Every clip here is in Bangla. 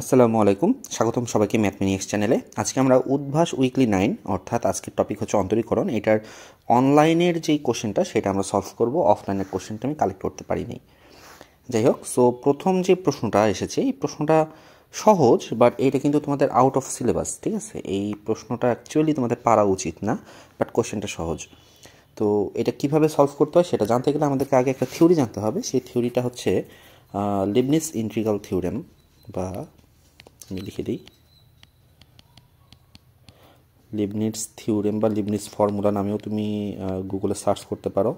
আসসালামু আলাইকুম, স্বাগতম সবাইকে ম্যাথমেটিক্স চ্যানেলে। আজকে আমরা উদ্ভাস উইকলি 9 অর্থাৎ আজকের টপিক হচ্ছে অন্তরীকরণ। এটার অনলাইনের যেই কোশ্চেনটা সেটা আমরা সলভ করব, অফলাইনের কোশ্চেনটা আমি কালেক্ট করতে পারিনি। যাই হোক, সো প্রথম যে প্রশ্নটা এসেছে এই প্রশ্নটা সহজ, বাট এটা কিন্তু তোমাদের আউট অফ সিলেবাস, ঠিক আছে? এই প্রশ্নটা অ্যাকচুয়ালি তোমাদের পারা উচিত না, বাট কোশ্চেনটা সহজ। তো এটা কিভাবে সলভ করতে হয় সেটা জানতে গেলে আমাদেরকে আগে একটা থিওরি জানতে হবে। সেই থিওরিটা হচ্ছে লিবনিজ ইন্টিগ্রাল থিওরেম, বা আমি লিখে দিই লিবনিজ থিওরেম বা লিবনিজ ফর্মুলা নামেও তুমি গুগলে সার্চ করতে পারো।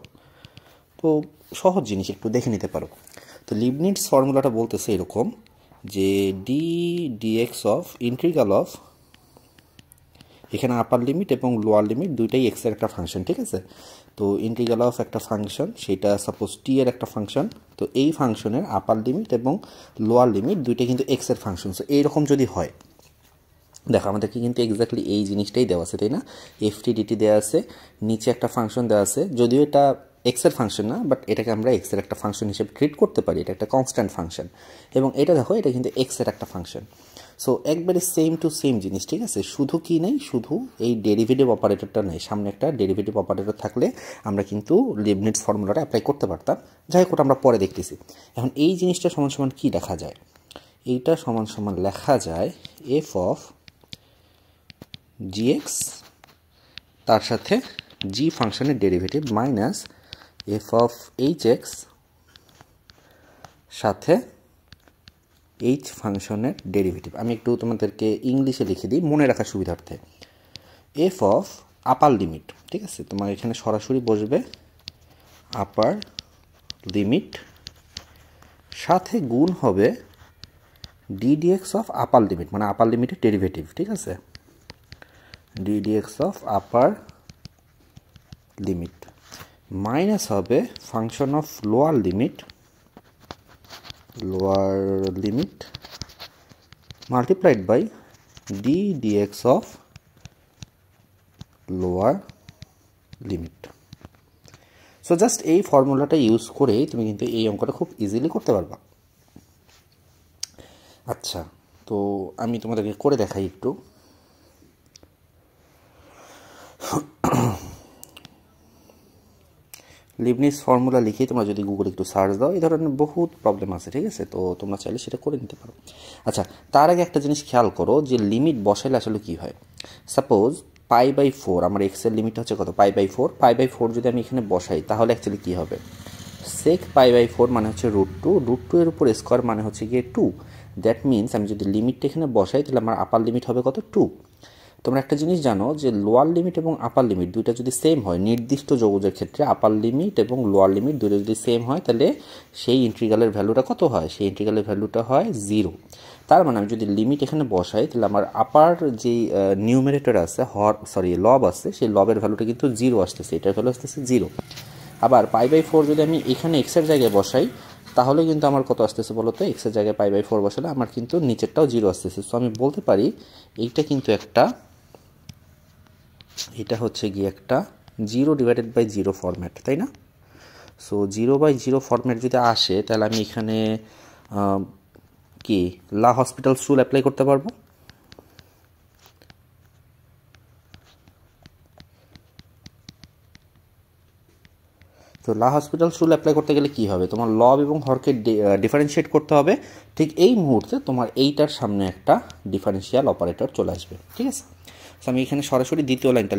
তো সহজ জিনিস, একটু দেখে নিতে পারো। তো লিবনিজ ফর্মুলাটা বলতেছে এরকম যে d dx of integral of, এখানে আপার লিমিট এবং লোয়ার লিমিট দুইটাই এক্স এর একটা ফাংশন, ঠিক আছে? তো ইন্টিগ্রাল অফ একটা ফাংশন, সেটা সাপোজ টি এর একটা ফাংশন, তো এই ফাংশনের আপার লিমিট এবং লোয়ার লিমিট দুইটাই কিন্তু এক্স এর ফাংশন। সো এইরকম যদি হয়, দেখো আমাদেরকে কিন্তু এক্স্যাক্টলি এই জিনিসটাই দেওয়া আছে, তাই না? এফটি ডিটি দেওয়া আছে, নিচে একটা ফাংশন দেওয়া আছে, যদিও এটা এক্স এর ফাংশন না, বাট এটাকে আমরা এক্স এর একটা ফাংশন হিসেবে ট্রিট করতে পারি। এটা একটা কনস্ট্যান্ট ফাংশন, এবং এটা দেখো এটা কিন্তু এক্স এর একটা ফাংশন। সো একবারে সেম টু সেম জিনিস, ঠিক আছে? শুধু কি নেই, শুধু এই ডেরিভেটিভ অপারেটরটা নেই, সামনে একটা ডেরিভেটিভ অপারেটর থাকলে আমরা কিন্তু লিবনিজ ফর্মুলাটা অ্যাপ্লাই করতে পারতাম। যাই হোক, ওটা আমরা পরে দেখতেছি। এখন এই জিনিসটা সমান সমান কি লেখা যায়? এইটা সমান সমান লেখা যায় এফ অফ জিএক্স তার সাথে জি ফাংশনের derivative minus f of H x সাথে এইচ ফাংশনের ডেরিভেটিভ। আমি একটু তোমাদেরকে ইংলিশে লিখে দিই মনে রাখার সুবিধার্থে। এফ অফ আপার লিমিট, ঠিক আছে? তোমার এখানে সরাসরি বসবে আপার লিমিট, সাথে গুণ হবে D dx of upper limit, মানে আপার লিমিটের ডেরিভেটিভ, ঠিক আছে? D dx of upper limit minus হবে function of lower limit multiplied by D dx of lower limit. So just এই ফর্মুলাটা ইউজ করেই তুমি কিন্তু এই অঙ্কটা খুব ইজিলি করতে পারবা। আচ্ছা, তো আমি তোমাদেরকে করে দেখাই একটু। লিবনিজ ফর্মুলা লিখে তোমরা যদি গুগলে একটু সার্চ দাও, এই ধরনের বহুত প্রবলেম আছে, ঠিক আছে? তো তোমরা চাইলে সেটা করে নিতে পারো। আচ্ছা, তার আগে একটা জিনিস খেয়াল করো যে লিমিট বসাইলে আসলে কী হয়। সাপোজ π/4, আমার এক্সের লিমিট হচ্ছে কত? π/4। π/4 যদি আমি এখানে বসাই তাহলে অ্যাকচুয়ালি কী হবে? সেক π/4 মানে হচ্ছে √2, √2 এর উপর স্কোয়ার মানে হচ্ছে গিয়ে 2। দ্যাট মিনস আমি যদি লিমিটটা এখানে বসাই তাহলে আমার আপার লিমিট হবে কত? 2। তোমরা একটা জিনিস জানো যে লোয়ার লিমিট এবং আপার লিমিট দুইটা যদি সেম হয়, নির্দিষ্ট যৌগের ক্ষেত্রে আপার লিমিট এবং লোয়ার লিমিট দুইটা যদি সেম হয়, তাহলে সেই ইন্টিগ্রালের ভ্যালুটা কত হয়? সেই ইন্টিগ্রালের ভ্যালুটা হয় 0। তার মানে আমি যদি লিমিট এখানে বসাই তাহলে আমার আপার যে নিউমারেটর আছে, লব আছে, সেই লবের ভ্যালুটা কিন্তু 0 আসতেছে, এটার ভ্যালু আসতেছে 0। আবার π/4 যদি আমি এখানে এক্সের জায়গায় বসাই তাহলে কিন্তু আমার কত আসতেছে বলো তো? এক্সের জায়গায় π/4 বসালে আমার কিন্তু নিচেরটাও 0 আসতেছে। সো আমি বলতে পারি এইটা কিন্তু এটা হচ্ছে গিয়ে একটা 0/0 ফরম্যাট, তাই না? সো 0/0 ফরম্যাট যদি আসে তাহলে আমি এখানে কি লা হসপিটালস রুল অ্যাপ্লাই করতে পারবো। তো লা হসপিটালস রুল অ্যাপ্লাই করতে গেলে কী হবে? তোমার লব এবং হরকে ডিফারেন্সিয়েট করতে হবে। ঠিক এই মুহূর্তে তোমার এইটার সামনে একটা ডিফারেন্সিয়াল অপারেটর চলে আসবে, ঠিক আছে? সো আমি এখানে সরাসরি দ্বিতীয় লাইনটা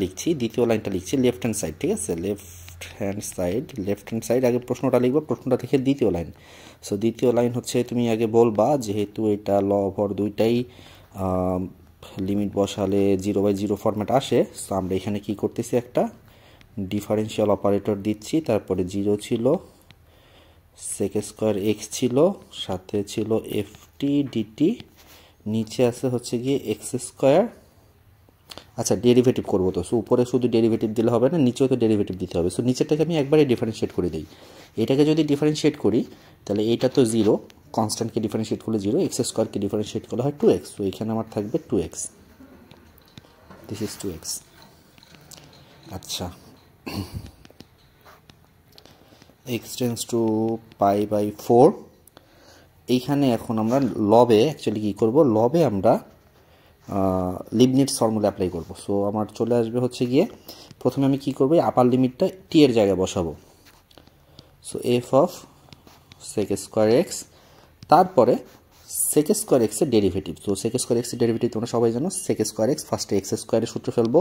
লিখছি লেফট হ্যান্ড সাইড, ঠিক আছে? লেফট হ্যান্ড সাইড আগে প্রশ্নটা লিখবো, প্রশ্নটা থেকে দ্বিতীয় লাইন। সো দ্বিতীয় লাইন হচ্ছে তুমি আগে বলবা যেহেতু এটা লব হর দুইটাই লিমিট বসালে 0/0 ফরম্যাট আসে, সো আমরা এখানে কি করতেছি? একটা ডিফারেন্সিয়াল অপারেটর দিচ্ছি, তারপরে 0 ছিল, সেক স্কোয়ার এক্স ছিল, সাথে ছিল এফটি ডিটি, নিচে আছে হচ্ছে গিয়ে এক্স স্কোয়ার। আচ্ছা, ডেরিভেটিভ করবো তো, সো উপরে শুধু ডেরিভেটিভ দিলে হবে না, নিচেও তো ডেরিভেটিভ দিতে হবে। সো নিচেরটাকে আমি একবারে ডিফারেন্সিয়েট করে দিই। এটাকে যদি ডিফারেন্সিয়েট করি তাহলে এইটা তো 0, কনস্ট্যান্টকে ডিফারেন্সিয়েট করলে 0, এক্স স্কোয়ারকে ডিফারেন্সিয়েট করলে হয় 2x। সো এখানে আমার থাকবে 2x, দিস ইজ 2x। আচ্ছা, x টেন্স টু π/4, এইখানে এখন আমরা লবে অ্যাকচুয়ালি কী করব, লবে আমরা লিবনিটস ফর্মুলা অ্যাপ্লাই করব। সো আমার চলে আসবে হচ্ছে গিয়ে প্রথমে আমি কী করবো, আপার লিমিটটা টি এর জায়গায় বসাবো। So f of sec square x, তারপরে সেক স্কোয়ার এক্সের ডেরিভেটিভ। তো সেক স্কোয়ার এক্সের ডেরিভেটিভ তোমরা সবাই জানো, সেক স্কোয়ার এক্স, ফার্স্টে এক্স স্কোয়ারের সূত্র ফেলবো।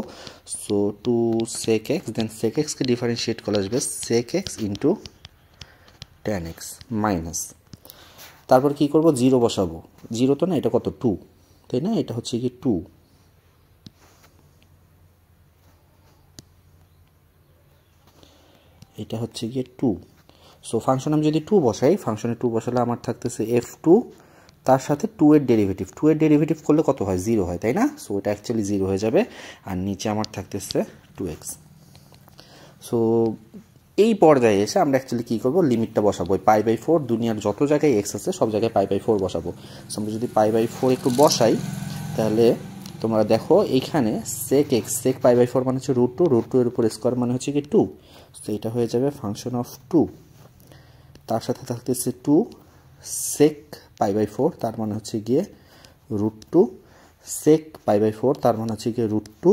So two sec x, then sec এক্সকে ডিফারেন্সিয়েট করে আসবে sec x into tan x minus, তারপর কী করবো, জিরো বসাবো। জিরো তো না, এটা কত, টু, তাই না? এটা হচ্ছে কি টু, এটা হচ্ছে গিয়ে টু। সো ফাংশন আমি যদি টু বসাই, ফাংশনে টু বসালে আমার থাকতেছে এফ টু, তার সাথে টু এর ডেরিভেটিভ। টু এর ডেরিভেটিভ করলে কত হয়, জিরো হয়, তাই না? সো এটা অ্যাকচুয়ালি জিরো হয়ে যাবে, আর নিচে আমার থাকতেছে টু এক্স। সো এই পর্যায়ে এসে আমরা অ্যাকচুয়ালি কী করবো, লিমিটটা বসাবো। ওই পাই বাই ফোর, দুনিয়ার যত জায়গায় এক্স আছে সব জায়গায় পাই বাই ফোর বসাবো। সো আমরা যদি পাই বাই ফোর একটু বসাই, তাহলে তোমরা দেখো এইখানে sec x, sec pi by four মানে হচ্ছে রুট টু, রুট টু এর উপর স্কোয়ার মানে হচ্ছে কি টু। সো এটা হয়ে যাবে ফাংশন অফ টু, তার সাথে থাকতেছে two sec pi by four, তার মানে হচ্ছে গিয়ে root two, sec pi by four তার মানে হচ্ছে গিয়ে রুট টু,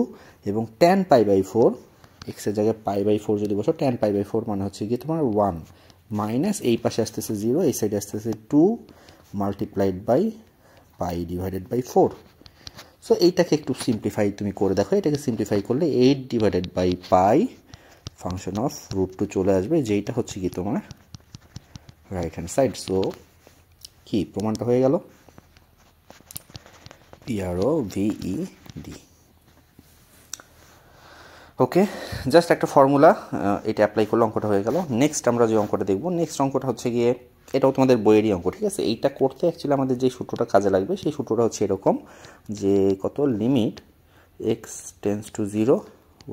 এবং ট্যান পাই বাই ফোর, এক্সের জায়গায় পাই বাই ফোর যদি বসো, ট্যান পাই বাই ফোর মানে হচ্ছে গিয়ে তোমার ওয়ান, মাইনাস এই পাশে আসতেছে জিরো, এই সাইডে আসতেছে two multiplied by pi divided by four. So এইটাকে একটু সিম্পলিফাই তুমি করে দেখো, এটাকে সিম্পলিফাই করলে 8 divided by pi function of root two চলে আসবে, যেইটা হচ্ছে কি তোমার রাইট হ্যান্ড সাইড। সো কি প্রমাণটা হয়ে গেল, PROVED। ওকে, জাস্ট একটা ফর্মুলা, এটা অ্যাপ্লাই করলে অঙ্কটা হয়ে গেল। নেক্সট আমরা যে অঙ্কটা দেখব, নেক্সট অঙ্কটা হচ্ছে গিয়ে, এটাও তোমাদের বইয়েরই অঙ্ক, ঠিক আছে? এইটা করতে অ্যাকচুয়ালি আমাদের যে সূত্রটা কাজে লাগবে, সেই সূত্রটা হচ্ছে এরকম, যে কত, limit x tends to zero,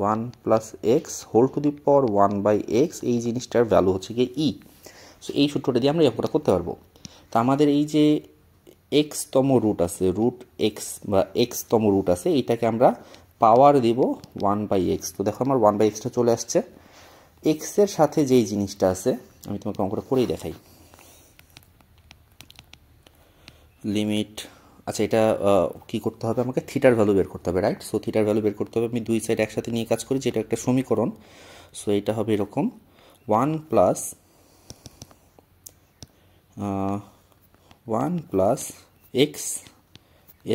one plus x whole to the power one by x, এই জিনিসটার ভ্যালু হচ্ছে গিয়ে ই। সো এই সূত্রটা দিয়ে আমরা এই অঙ্কটা করতে পারবো। তা আমাদের এই যে এক্সতম রুট আছে, রুট এক্স বা এক্সতম রুট আছে, এইটাকে আমরা পাওয়ার দিব ওয়ান বাই এক্স। তো দেখো আমার ওয়ান বাই এক্সটা চলে আসছে। এক্সের সাথে যেই জিনিসটা আছে, আমি তোমাকে অঙ্কটা করেই দেখাই। লিমিট, আচ্ছা এটা কী করতে হবে, আমাকে থিটার ভ্যালু বের করতে হবে, রাইট? সো থিটার ভ্যালু বের করতে হবে, আমি দুই সাইড একসাথে নিয়ে কাজ করি, যেটা একটা সমীকরণ। সো এটা হবে এরকম, one plus x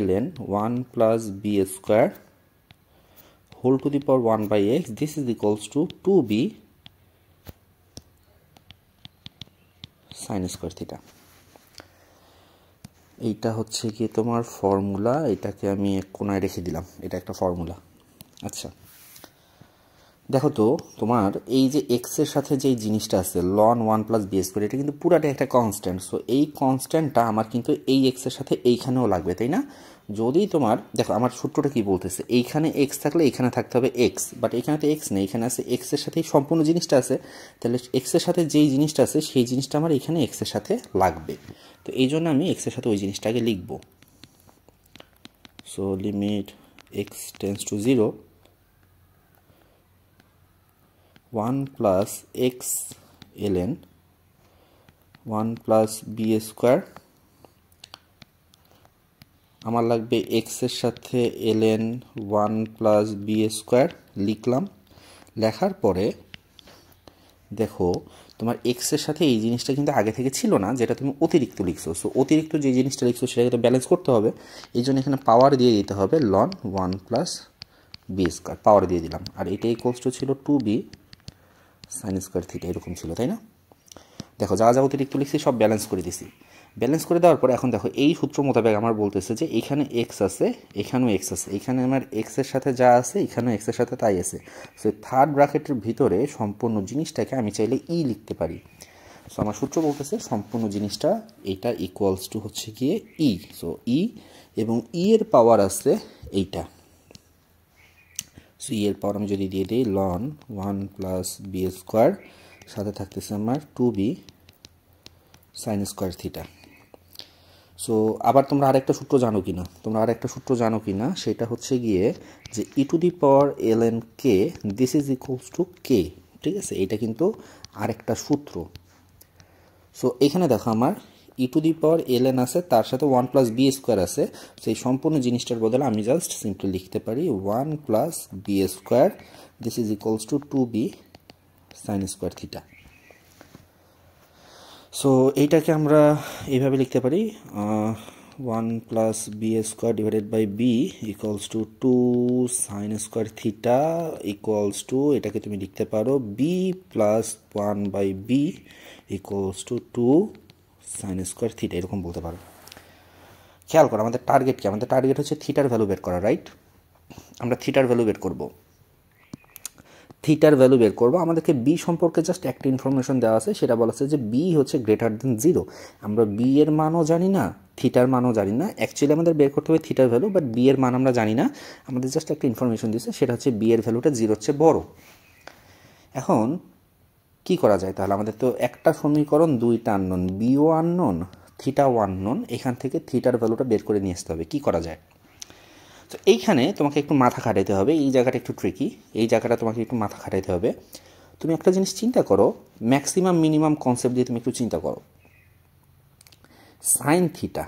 ln 1 plus b square whole to the power 1 by x, this is equals to 2b sin square theta। এইটা হচ্ছে কি তোমার ফর্মুলা, এটাকে আমি এক কোনায় রেখে দিলাম, এটা একটা ফর্মুলা। আচ্ছা দেখো তো, তোমার এই যে এক্সের সাথে যেই জিনিসটা আছে ln one plus b square, এটা কিন্তু পুরাটা একটা কনস্ট্যান্ট। সো এই কনস্ট্যান্টটা আমার কিন্তু এই এক্সের সাথে এইখানেও লাগবে, তাই না? যদি তোমার দেখো আমার সূত্রটা কি বলতেছে, এইখানে এক্স থাকলে এইখানে থাকতে হবে এক্স, বাট এখানে তো এক্স নেই, এখানে আছে এক্সের সাথেই সম্পূর্ণ জিনিসটা আছে, তাহলে এক্সের সাথে যেই জিনিসটা আছে সেই জিনিসটা আমার এখানে এক্সের সাথে লাগবে। তো এই জন্য আমি এক্সের সাথে ওই জিনিসটাকে লিখব। So limit x tends to zero, 1 plus x ln 1 plus b square, আমার লাগবে x এর সাথে ln 1 plus b স্কোয়ার, লিখলাম। লেখার পরে দেখো তোমার x এর সাথে এই জিনিসটা কিন্তু আগে থেকে ছিল না, যেটা তুমি অতিরিক্ত লিখছো। সো অতিরিক্ত যে জিনিসটা লিখছো সেটাকে তো ব্যালেন্স করতে হবে, এই জন্য এখানে পাওয়ার দিয়ে দিতে হবে, ln 1 plus b square power দিয়ে দিলাম, আর এটা ইকুয়ালস টু ছিল 2b সাইন স্কোয়ার থিটা, এরকম ছিল, তাই না? দেখো যা যা অতিরিক্ত লিখছি সব ব্যালেন্স করে দিছি। ব্যালেন্স করে দেওয়ার পরে এখন দেখো এই সূত্র মোতাবেক আমার বলতেছে যে এখানে এক্স আছে, এখানেও এক্স আছে, এখানে আমার এক্সের সাথে যা আছে এখানেও এক্সের সাথে তাই আছে। সো থার্ড ব্র্যাকেটের ভিতরে সম্পূর্ণ জিনিসটাকে আমি চাইলে ই লিখতে পারি। সো আমার সূত্র বলতেছে সম্পূর্ণ জিনিসটা এটা ইকুয়ালস টু হচ্ছে গিয়ে ই। সো ই, এবং ই এর পাওয়ার আছে এইটা। সো ই এর পাওয়ার আমি যদি দিয়ে দিই লন 1 প্লাস বি স্কোয়ার, সাথে থাকতেছে আমার 2b sine square theta. So আবার তোমরা আরেকটা সূত্র জানো কি না, সেটা হচ্ছে গিয়ে যে E to the power ln k this is equals to K, ঠিক আছে? এটা কিন্তু আরেকটা সূত্র। সো এখানে দেখো আমার ই টু দি পাওয়ার ln আছে, তার সাথে 1 প্লাস বি স্কোয়ার আছে। সেই সম্পূর্ণ জিনিসটার বদলে আমি জাস্ট সিম্পলি লিখতে পারি 1 plus b square, this is equals to 2b sine square theta. So এইটাকে আমরা এইভাবে লিখতে পারি 1 plus b square divided by b equals to 2 sine square theta equals to, এটাকে তুমি লিখতে পারো b plus 1 by b equals to 2 sine square theta, এরকম বলতে পারো। খেয়াল করো আমাদের টার্গেট কি, আমাদের টার্গেট হচ্ছে থিটার ভ্যালু বের করা, রাইট? আমরা থিটার ভ্যালু বের করব, থিটার ভ্যালু বের করবো। আমাদেরকে বি সম্পর্কে জাস্ট একটা ইনফরমেশন দেওয়া আছে, সেটা বলা আছে যে বি হচ্ছে গ্রেটার দেন 0। আমরা বি এর মানও জানি না, থিটার মানও জানি না। অ্যাকচুয়ালি আমাদের বের করতে হবে থিটার ভ্যালু, বাট বি এর মান আমরা জানি না। আমাদের জাস্ট একটা ইনফরমেশন দিচ্ছে, সেটা হচ্ছে বি এর ভ্যালুটা 0 হচ্ছে বড়। এখন কি করা যায় তাহলে? আমাদের তো একটা সমীকরণ, দুইটা আননোন, বিও আননোন, থিটাও আননোন। এখান থেকে থিটার ভ্যালুটা বের করে নিয়ে আসতে হবে। কি করা যায়? তো এইখানে তোমাকে একটু মাথা খাটাইতে হবে, এই জায়গাটা একটু ট্রিকি, এই জায়গাটা তোমাকে একটু মাথা খাটাইতে হবে। তুমি একটা জিনিস চিন্তা করো, ম্যাক্সিমাম মিনিমাম কনসেপ্ট দিয়ে তুমি একটু চিন্তা করো। সাইন থিটা,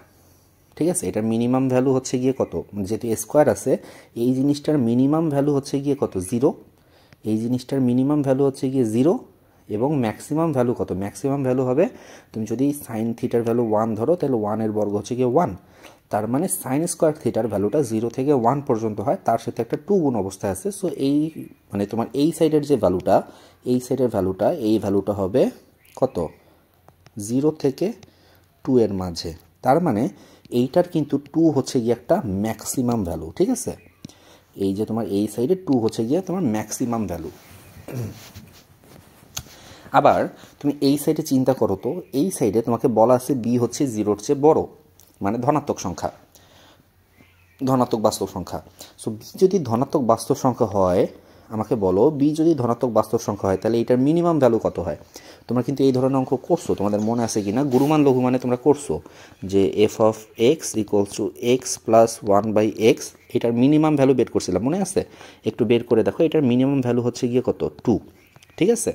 ঠিক আছে, এটার মিনিমাম ভ্যালু হচ্ছে গিয়ে কত? যেহেতু স্কোয়ার আছে, এই জিনিসটার মিনিমাম ভ্যালু হচ্ছে গিয়ে কত? 0। এই জিনিসটার মিনিমাম ভ্যালু হচ্ছে গিয়ে 0 এবং ম্যাক্সিমাম ভ্যালু কত? ম্যাক্সিমাম ভ্যালু হবে, তুমি যদি সাইন থিটার ভ্যালু 1 ধরো, তাহলে 1 এর বর্গ হচ্ছে গিয়ে 1। তার মানে সাইন স্কোয়ার থিটার ভ্যালুটা 0 থেকে 1 পর্যন্ত হয়, তার সাথে একটা 2 গুণ অবস্থায় আছে। সো এই মানে তোমার এই সাইডের যে ভ্যালুটা, এই সাইডের ভ্যালুটা, এই ভ্যালুটা হবে কত? 0 থেকে 2 এর মাঝে। তার মানে এইটার কিন্তু 2 হচ্ছে গিয়ে একটা ম্যাক্সিমাম ভ্যালু, ঠিক আছে? এই যে তোমার এই সাইডে 2 হচ্ছে গিয়ে তোমার ম্যাক্সিমাম ভ্যালু। আবার তুমি এই সাইডে চিন্তা করো তো, এই সাইডে তোমাকে বলা আছে বি হচ্ছে 0-র চেয়ে বড়, মানে ধনাত্মক সংখ্যা, ধনাত্মক বাস্তব সংখ্যা। সো বি যদি ধনাত্মক বাস্তব সংখ্যা হয়, আমাকে বলো বি যদি ধনাত্মক বাস্তব সংখ্যা হয়, তাহলে এটার মিনিমাম ভ্যালু কত হয়? তোমরা কিন্তু এই ধরনের অঙ্ক করছো, তোমাদের মনে আছে কি না? গুরুমান লঘুমানে তোমরা করছো যে f of x equals to x plus 1 by x, এটার মিনিমাম ভ্যালু বের করছিলাম, মনে আছে? একটু বের করে দেখো, এটার মিনিমাম ভ্যালু হচ্ছে গিয়ে কত? 2, ঠিক আছে?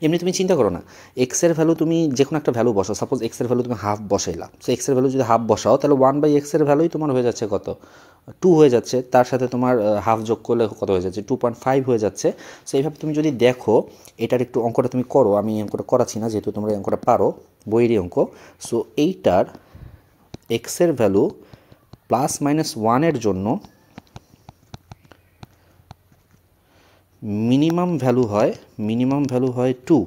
এমনি তুমি চিন্তা করো না, এক্সের ভ্যালু তুমি যে কোনো একটা ভ্যালু বসাও, সাপোজ এক্সের ভ্যালু তুমি হাফ বসাইলা, সো এক্সের ভ্যালু যদি হাফ বসাও, তাহলে 1 বাই এক্সের ভ্যালুই তোমার হয়ে যাচ্ছে কত? 2 হয়ে যাচ্ছে। তার সাথে তোমার হাফ যোগ করলে কত হয়ে যাচ্ছে? 2.5 হয়ে যাচ্ছে। সো এইভাবে তুমি যদি দেখো, এটার একটু অঙ্কটা তুমি করো, আমি অঙ্কটা করাচ্ছি না, যেহেতু তোমরা অঙ্কটা পারো, বইয়েরই অঙ্ক। সো এইটার এক্সের ভ্যালু প্লাস মাইনাস 1 জন্য মিনিমাম ভ্যালু হয় 2,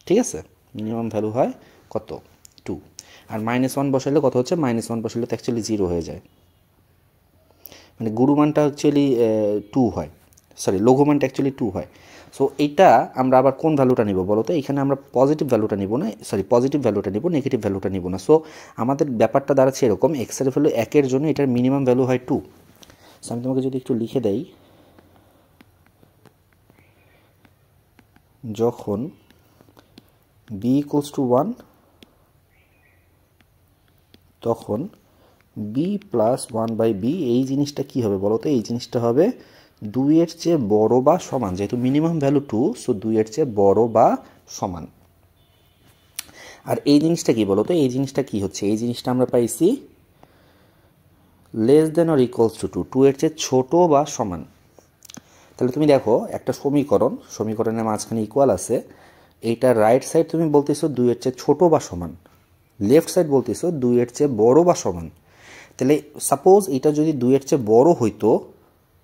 ঠিক আছে? মিনিমাম ভ্যালু হয় কত? 2। আর -1 বসাইলে কত হচ্ছে? -1 বসাইলে তো অ্যাকচুয়ালি 0 হয়ে যায়, মানে গুরুমানটা অ্যাকচুয়ালি 2 হয়, সরি লঘুমানটা অ্যাকচুয়ালি 2 হয়। সো এইটা আমরা আবার কোন ভ্যালুটা নিব বলো তো? এখানে আমরা পজিটিভ ভ্যালুটা নিব না, সরি পজিটিভ ভ্যালুটা নিব, নেগেটিভ ভ্যালুটা নিব না। সো আমাদের ব্যাপারটা দাঁড়াচ্ছে এরকম, এক্সের ভ্যালু 1 জন্য এটার মিনিমাম ভ্যালু হয় 2। সো আমি তোমাকে যদি একটু লিখে দেই, যখন বি ইকুয়ালস টু 1, তখন বি প্লাস 1 বাই বি, এই জিনিসটা কী হবে বলো তো? এই জিনিসটা হবে 2-এর চেয়ে বড় বা সমান, যেহেতু মিনিমাম ভ্যালু 2, সো 2-এর চেয়ে বড় বা সমান। আর এই জিনিসটা কি বলো তো? এই জিনিসটা কি হচ্ছে? এই জিনিসটা আমরা পাইছি less than or equals to 2, 2-এর চেয়ে ছোট বা সমান। তাহলে তুমি দেখো একটা সমীকরণের মাঝখানে ইকুয়াল আছে, এইটার রাইট সাইড তুমি বলতেছো 2-এর চেয়ে ছোট বা সমান, লেফট সাইড বলতেছো 2-এর চেয়ে বড় বা সমান। তাহলে সাপোজ এটা যদি 2-এর চেয়ে বড় হইতো,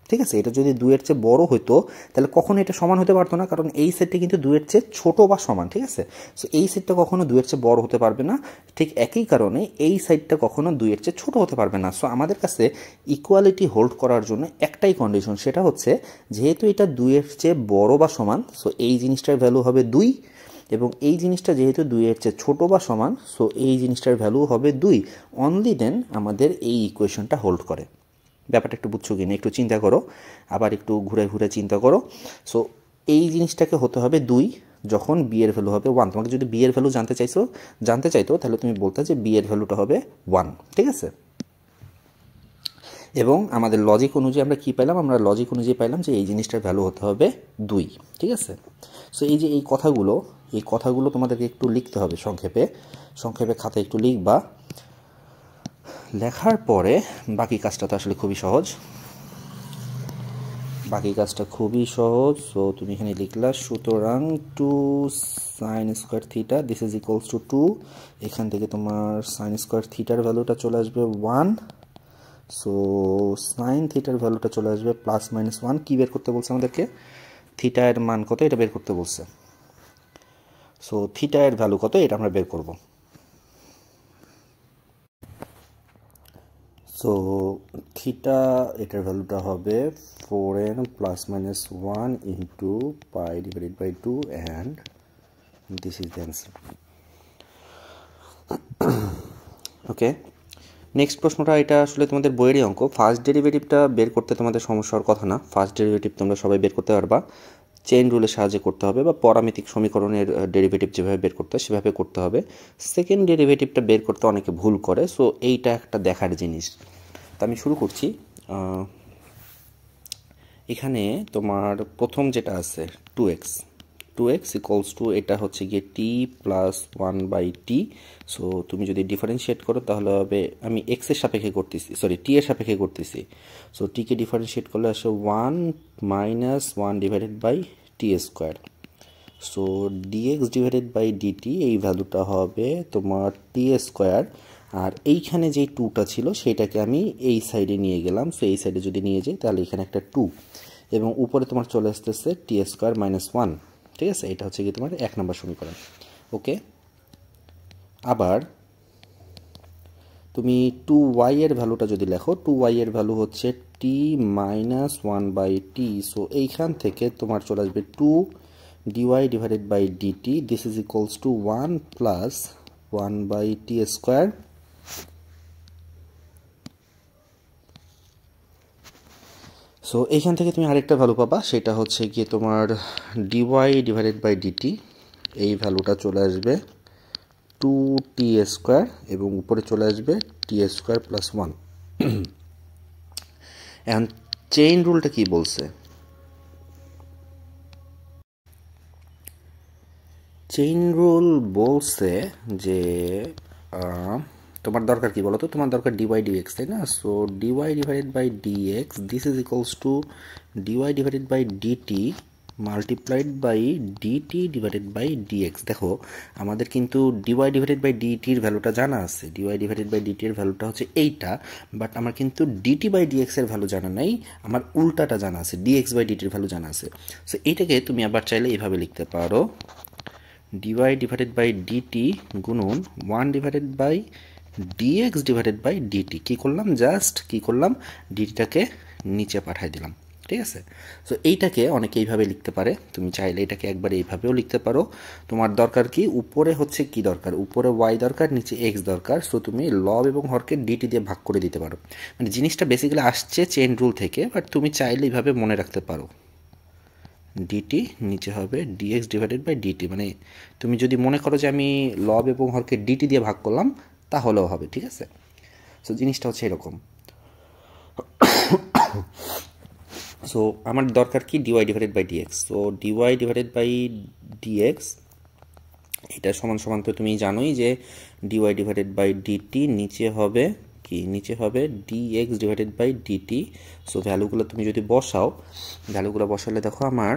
ঠিক আছে, এটা যদি 2-এর চেয়ে বড় হইতো, তাহলে কখনো এটা সমান হতে পারতো না, কারণ এই সেটটা কিন্তু 2-এর চেয়ে ছোট বা সমান, ঠিক আছে? সো এই সেটটা কখনো 2-এর চেয়ে বড় হতে পারবে না। ঠিক একই কারণে এই সাইডটা কখনো 2-এর চেয়ে ছোট হতে পারবে না। সো আমাদের কাছে ইকুয়ালিটি হোল্ড করার জন্য একটাই কন্ডিশন, সেটা হচ্ছে যেহেতু এটা 2-এর চেয়ে বড় বা সমান, সো এই জিনিসটার ভ্যালু হবে 2, এবং এই জিনিসটা যেহেতু 2-এর চেয়ে ছোট বা সমান, সো এই জিনিসটার ভ্যালু হবে 2। অনলি দেন আমাদের এই ইকুয়েশনটা হোল্ড করে। ব্যাপারটা একটু বুঝছো কিনা একটু চিন্তা করো, আবার একটু ঘুরে ঘুরে চিন্তা করো। সো এই জিনিসটাকে হতে হবে 2 যখন বি এর ভ্যালু হবে 1। তোমাকে যদি বি এর ভ্যালু জানতে চাইতো, তাহলে তুমি বলতে যে বি এর ভ্যালুটা হবে 1, ঠিক আছে? এবং আমাদের লজিক অনুযায়ী আমরা কী পাইলাম? আমরা লজিক অনুযায়ী পাইলাম যে এই জিনিসটার ভ্যালু হতে হবে 2, ঠিক আছে? সো এই যে এই কথাগুলো এই কথাগুলো তোমাদেরকে একটু লিখতে হবে সংক্ষেপে খাতায় একটু লিখবা। লেখার পরে বাকি কাজটা তো আসলে খুবই সহজ, সো তুমি এখানে লিখলা সুতরাং 2 sin square theta this is equals to 2, এখান থেকে তোমার sin স্কোয়ার থিটার ভ্যালুটা চলে আসবে 1, সো sin থিটার ভ্যালুটা চলে আসবে প্লাস মাইনাস 1। কী বের করতে বলছে আমাদেরকে? থিটা এর মান কত এটা বের করতে বলছে। সো থিটা এর ভ্যালু কত এটা আমরা বের করব। সো থিটা এটার ভ্যালুটা হবে 4n plus minus 1 into pi divided by 2 and this is the answer. Okay, next প্রশ্নটা, এটা আসলে তোমাদের বইয়েরই অঙ্ক। ফার্স্ট ডেরিভেটিভটা বের করতে তোমাদের সমস্যা হওয়ার কথা না। ফার্স্ট ডেরিভেটিভ তোমরা সবাই বের করতে পারবা, চেইন রুলের সাহায্যে করতে হবে বা পরামিতিক সমীকরণের ডেরিভেটিভ যেভাবে বের করতে হয় সেভাবে করতে হবে। সেকেন্ড ডেরিভেটিভটা বের করতে অনেকে ভুল করে, সো এইটা একটা দেখার জিনিস। তো আমি শুরু করছি। এখানে তোমার প্রথম যেটা আছে 2x ইকুয়ালস টু, এটা হচ্ছে গিয়ে t প্লাস 1/t। সো তুমি যদি ডিফারেন্সিয়েট করো তাহলে হবে, আমি x এর সাপেক্ষে করতেছি, সরি t এর সাপেক্ষে করতেছি। সো t কে ডিফারেন্সিয়েট করলে আসে 1 minus 1 divided by t square. So dx divided by dt এই ভ্যালুটা হবে তোমার t স্কোয়ার, আর এইখানে যেই 2টা ছিল সেটাকে আমি এই সাইডে নিয়ে গেলাম। সো এই সাইডে যদি নিয়ে যাই তাহলে এখানে একটা 2 এবং উপরে তোমার চলে আসতেছে t স্কোয়ার মাইনাস 1। ঠিক আছে, এটা হচ্ছে কি তোমার 1 নম্বর সমীকরণ। ওকে, আবার তুমি 2y এর ভ্যালুটা যদি লেখো, 2y এর ভ্যালু হচ্ছে t মাইনাস 1/t। সো এইখান থেকে তোমার চলে আসবে 2 dy divided by dt this is equals to 1 plus 1/t square. So এইখান থেকে তুমি আরেকটা ভ্যালু পাবা, সেটা হচ্ছে গিয়ে তোমার dy ডিভাইডেড বাই dt এই ভ্যালুটা চলে আসবে 2t স্কোয়ার এবং উপরে চলে আসবে t স্কোয়ার প্লাস 1। এখন চেইন রুলটা কি বলছে? চেইন রুল বলছে যে তোমার দরকার কি বলো তো? তোমার দরকার dy dx, তাই না? So dy divided by dx this is equals to dy divided by dt multiplied by dt divided by dx। দেখো আমাদের কিন্তু dy ডিভাইডেড বাই dt এর ভ্যালুটা জানা আছে, dy ডিভাইডেড বাই dt এর ভ্যালুটা হচ্ছে এইটা, বাট আমার কিন্তু dt বাই dx এর ভ্যালু জানা নাই, আমার উল্টাটা জানা আছে, dx বাই dt এর ভ্যালু জানা আছে। সো এইটাকে তুমি আবার চাইলে এইভাবে লিখতে পারো, dy ডিভাইডেড বাই dt গুণন 1 divided by dx divided by dt। কী করলাম? জাস্ট কী করলাম, ডিটিটাকে নিচে পাঠাই দিলাম। ঠিক আছে, সো এইটাকে অনেকে এইভাবে লিখতে পারে, তুমি চাইলে এটাকে একবার এইভাবেও লিখতে পারো। তোমার দরকার কি? উপরে হচ্ছে কি দরকার? উপরে y দরকার, নিচে x দরকার। সো তুমি লব এবং হরকে dt দিয়ে ভাগ করে দিতে পারো। মানে জিনিসটা বেসিক্যালি আসছে চেইন রুল থেকে, বাট তুমি চাইলে এইভাবে মনে রাখতে পারো, dt নিচে হবে dx ডিভাইডেড বাই dt। মানে তুমি যদি মনে করো যে আমি লব এবং হরকে dt দিয়ে ভাগ করলাম তাহলেও হবে। ঠিক আছে, সো জিনিসটা হচ্ছে এরকম। সো আমার দরকার কি? dy divided by dx। So dy divided by dx এটা সমান সমান তো তুমি জানোই যে dy ডিভাইডেড বাই dt নিচে হবে কি? নিচে হবে dx divided by dt। So ভ্যালুগুলো তুমি যদি বসাও, ভ্যালুগুলো বসালে দেখো আমার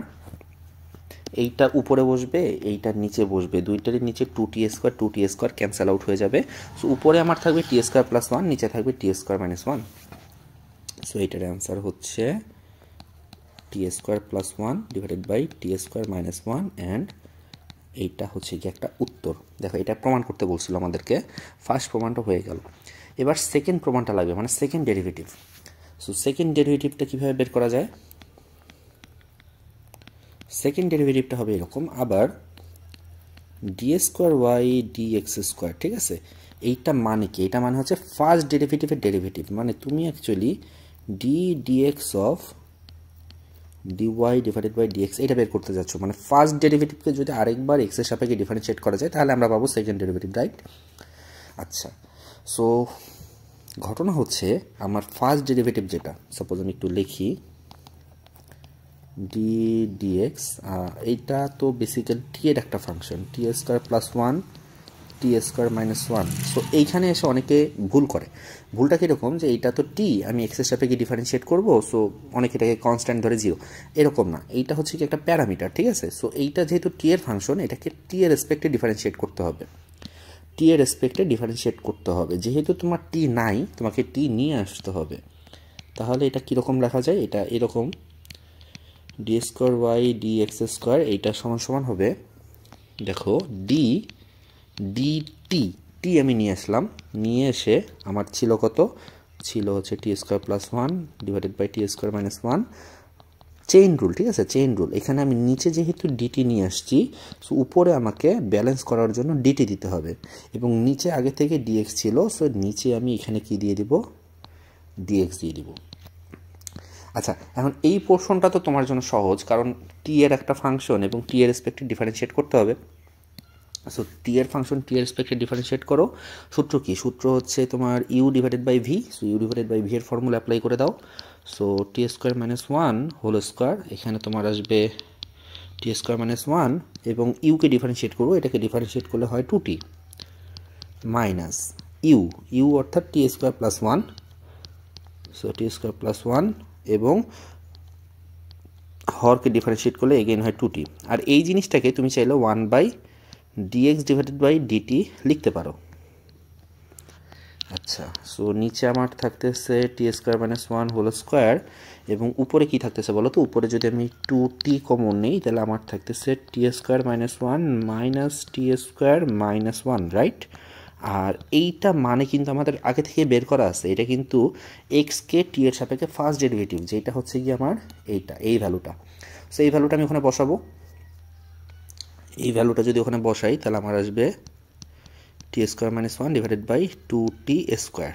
এইটা উপরে বসবে, এইটা নিচে বসবে, দুইটারই নিচে 2t স্কোয়ার ক্যান্সেল আউট হয়ে যাবে। সো উপরে আমার থাকবে t স্কোয়ার প্লাস 1, নিচে থাকবে t স্কোয়ার মাইনাস 1। সো এইটার অ্যান্সার হচ্ছে t square plus 1 divided by t square minus 1 and এইটা হচ্ছে কি একটা উত্তর। দেখো এটা প্রমাণ করতে বলছিল আমাদেরকে, ফার্স্ট প্রমাণটা হয়ে গেল। এবার সেকেন্ড প্রমাণটা লাগবে, মানে সেকেন্ড ডেরিভেটিভ। সো সেকেন্ড ডেরিভেটিভটা কীভাবে বের করা যায়? সেকেন্ড ডেরিভেটিভটা হবে এরকম, আবার d square y d x square. ঠিক আছে, এইটা মানে কি? এটা মানে হচ্ছে ফার্স্ট ডেরিভেটিভের ডেরিভেটিভ। মানে তুমি actually d dx of dy divided by dx এটা বের করতে যাচ্ছ। মানে ফার্স্ট ডেরিভেটিভকে যদি আরেকবার এক্সের সাপেক্ষে ডিফারেন্সিয়েট করা যায় তাহলে আমরা পাবো সেকেন্ড ডেরিভেটিভ, রাইট? আচ্ছা, সো ঘটনা হচ্ছে আমার ফার্স্ট ডেরিভেটিভ যেটা, সাপোজ আমি একটু লিখি, ডি ডিএক্স, এইটা তো বেসিক্যালি টি এর একটা ফাংশন, T square plus one T square minus one. So এইখানে এসে অনেকে ভুল করে। ভুলটা কীরকম যে এইটা তো টি, আমি এক্সের সাপেক্ষে ডিফারেন্সিয়েট করবো, সো অনেকে এটাকে কনস্ট্যান্ট ধরে জিরো, এরকম না। এইটা হচ্ছে কি একটা প্যারামিটার, ঠিক আছে। সো এইটা যেহেতু টি এর ফাংশন, এটাকে টি এর রেসপেক্টে ডিফারেন্সিয়েট করতে হবে, টি এর রেসপেক্টে ডিফারেন্সিয়েট করতে হবে। যেহেতু তোমার টি নাই, তোমাকে টি নিয়ে আসতে হবে। তাহলে এটা কীরকম লেখা যায়, এটা এরকম d square y d x square, এইটা সমান সমান হবে, দেখো ডি ডিটি, টি আমি নিয়ে আসলাম, নিয়ে এসে আমার ছিল কত, ছিল হচ্ছে T square plus one divided by T square minus one, chain rule, ঠিক আছে, চেইন রুল। এখানে আমি নিচে যেহেতু ডিটি নিয়ে আসছি, সো উপরে আমাকে ব্যালেন্স করার জন্য ডিটি দিতে হবে, এবং নিচে আগে থেকে ডিএক্স ছিল, সো নিচে আমি এখানে কি দিয়ে দিব, ডিএক্স দিয়ে দিব। আচ্ছা, এখন এই পোর্শনটা তো তোমার জন্য সহজ, কারণ টি এর একটা ফাংশন এবং টি এর রেসপেক্টে ডিফারেন্সিয়েট করতে হবে। সো টি এর ফাংশন টি এর রেসপেক্টে ডিফারেন্সিয়েট করো। সূত্র কি, সূত্র হচ্ছে তোমার u divided by v. So u divided by v এর ফর্মুলা অ্যাপ্লাই করে দাও। So t square minus one whole square, এখানে তোমার আসবে টি স্কোয়ার মাইনাস ওয়ান, এবং ইউকে ডিফারেন্সিয়েট করবো, এটাকে ডিফারেন্সিয়েট করলে হয় two t minus u, u অর্থাৎ t square plus one, so t square plus one, এবং হরকে ডিফারেন্সিয়েট করলে এগেইন হয় টু টি। আর এই জিনিসটাকে তুমি চাইলে one by dx divided by dt লিখতে পারো। আচ্ছা, সো নিচে আমার থাকতেছে t square minus one whole square, এবং উপরে কি থাকতেছে বলো তো, উপরে যদি আমি টু টি কমন নেই, তাহলে আমার থাকতেছে t square minus one minus টি স্কোয়ার মাইনাস ওয়ান, রাইট। আর এইটা মানে কিন্তু আমাদের আগে থেকে বের করা আছে, এটা কিন্তু এক্সকে টি এর সাপেক্ষে ফার্স্ট ডেরিভেটিভ, যেটা হচ্ছে কি আমার এইটা, এই ভ্যালুটা। সো এই ভ্যালুটা আমি ওখানে বসাবো, এই ভ্যালুটা যদি ওখানে বসাই, তাহলে আমার আসবে t square minus one divided by two t square.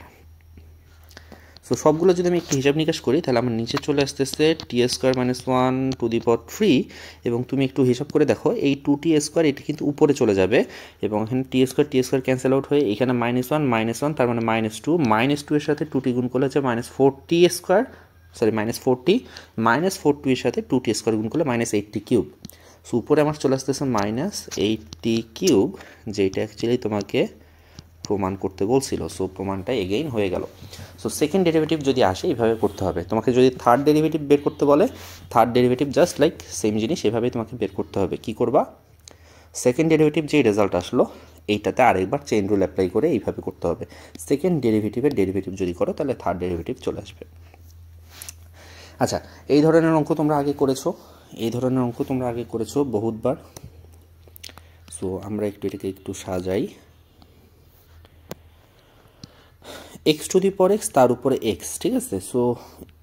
So সবগুলো যদি আমি একটু হিসাব নিকাশ করি, তাহলে আমার নিচে চলে আসতেছে t square minus one to the power three, এবং তুমি একটু হিসাব করে দেখো, এই টু টি স্কোয়ার এটা কিন্তু উপরে চলে যাবে, এবং এখানে টি স্কোয়ার ক্যান্সেল আউট হয়ে এখানে মাইনাস ওয়ান, তার মানে মাইনাস টু এর সাথে টু টি গুণ করলে হচ্ছে minus four t square, sorry minus four two এর সাথে টু টি স্কোয়ার গুণ করলে minus eight t cube. So উপরে আমার চলে আসতেছে মাইনাস এইট টি কিউব, যেটা অ্যাকচুয়ালি তোমাকে প্রমাণ করতে বলছিল। সো প্রমাণটা এগেইন হয়ে গেল। সো সেকেন্ড ডেরিভেটিভ যদি আসে, এইভাবে করতে হবে। তোমাকে যদি থার্ড ডেরিভেটিভ বের করতে বলে, third derivative just like same জিনিস এভাবেই তোমাকে বের করতে হবে। কি করবা, সেকেন্ড ডেরিভেটিভ যেই রেজাল্ট আসলো, এইটাতে আরেকবার চেইন রুল অ্যাপ্লাই করে এইভাবে করতে হবে। সেকেন্ড ডেরিভেটিভের ডেরিভেটিভ যদি করো, তাহলে থার্ড ডেরিভেটিভ চলে আসবে। আচ্ছা, এই ধরনের অঙ্ক তোমরা আগে করেছো, বহুতবার। সো আমরা এটাকে একটু সাজাই। X to the power x, তার উপরে এক্স, ঠিক আছে। সো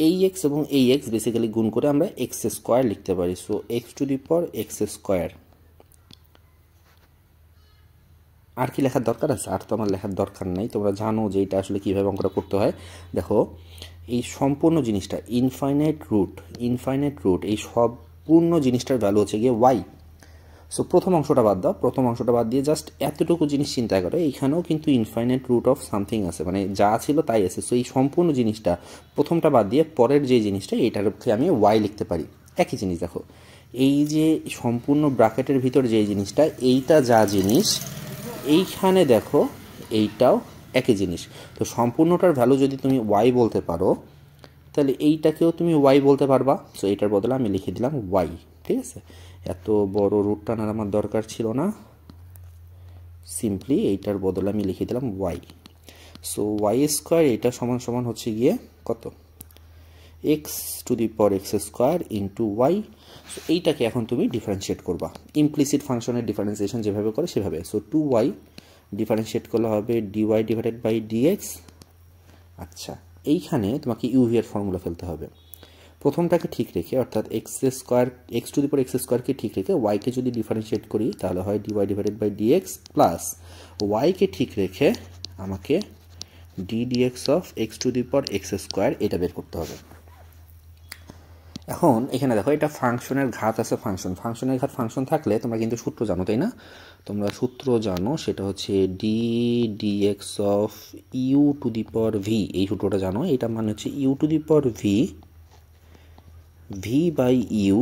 এই এক্স এবং এই এক্স বেসিক্যালি গুণ করে আমরা এক্স স্কোয়ার লিখতে পারি। So x to the power x square. আর কি লেখার দরকার আছে? আর তো আমার লেখার দরকার নাই, তোমরা জানো যে এটা আসলে কীভাবে অঙ্কটা করতে হয়। দেখো, এই সম্পূর্ণ জিনিসটা ইনফাইনাইট রুট, এই সম্পূর্ণ জিনিসটার ভ্যালু হচ্ছে গিয়ে ওয়াই। সো প্রথম অংশটা বাদ দাও, দিয়ে জাস্ট এতটুকু জিনিস চিন্তা করো, এইখানেও কিন্তু ইনফাইনাইট রুট অফ সামথিং আছে, মানে যা ছিল তাই আছে। সো এই সম্পূর্ণ জিনিসটা প্রথমটা বাদ দিয়ে পরের যে জিনিসটা, এইটাকে আমি ওয়াই লিখতে পারি। একই জিনিস দেখো, এই যে সম্পূর্ণ ব্র্যাকেটের ভিতর যে জিনিসটা, এইটা যা জিনিস, এইখানে দেখো এইটাও একই জিনিস। তো সম্পূর্ণটার ভ্যালু যদি তুমি ওয়াই বলতে পারো, তাহলে এইটাকেও তুমি ওয়াই বলতে পারবা। সো এইটার বদলে আমি লিখে দিলাম ওয়াই, ঠিক আছে। এত বড় রুট টানার আমার দরকার ছিল না, সিম্পলি এইটার বদলে আমি লিখে দিলাম ওয়াই। সো ওয়াই স্কোয়ার এটা সমান সমান হচ্ছে গিয়ে কত, x to the power x square into y. So এইটাকে এখন তুমি ডিফারেন্সিয়েট করবা, ইমপ্লিসিট ফাংশনের ডিফারেন্সিয়েশন যেভাবে করে সেভাবে। সো টু ওয়াই ডিফারেন্সিয়েট করলে হবে ডিওয়াই ডিভাইডেড বাই ডিএক্স। আচ্ছা, এইখানে তোমাকে ইউভি এর ফর্মুলা ফেলতে হবে। প্রথমটাকে ঠিক রেখে, অর্থাৎ x to the power x স্কোয়ারকে ঠিক রেখে ওয়াইকে যদি ডিফারেন্সিয়েট করি, তাহলে হয় dy divided by dx, plus ওয়াইকে ঠিক রেখে আমাকে d dx of x to the power x square, এটা বের করতে হবে। এখন এখানে দেখো, এটা ফাংশনের ঘাত আছে, ফাংশনের ঘাত ফাংশন থাকলে তোমরা কিন্তু সূত্র জানো, তাই না? তোমরা সূত্র জানো, সেটা হচ্ছে d dx of u to the power v, এই সূত্রটা জানো। এটা মানে হচ্ছে u to the power v v by u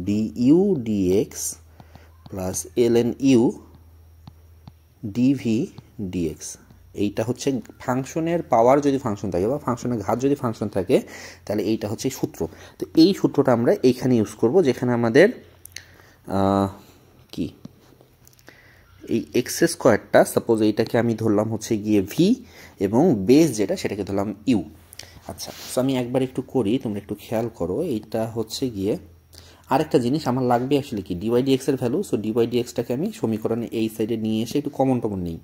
b u dx plus ln u dv dx. এইটা হচ্ছে ফাংশনের পাওয়ার যদি ফাংশন থাকে বা ফাংশনের ঘাত যদি ফাংশন থাকে তাহলে এইটা হচ্ছে সূত্র। তো এই সূত্রটা আমরা এইখানে ইউজ করব, যেখানে আমাদের কি এই এক্স স্কোয়ারটা, সাপোজ এইটাকে আমি ধরলাম হচ্ছে গিয়ে ভি এবং বেস যেটা সেটাকে ধরলাম ইউ। আচ্ছা, সো আমি একবার একটু করি, তোমরা একটু খেয়াল করো। এইটা হচ্ছে গিয়ে আরেকটা জিনিস আমার লাগবে আসলে কি ডিওয়াই ডিএক্স এর ভ্যালু। সো ডিওয়াই ডিএক্সটাকে আমি সমীকরণে এই সাইডে নিয়ে এসে একটু কমন নিই।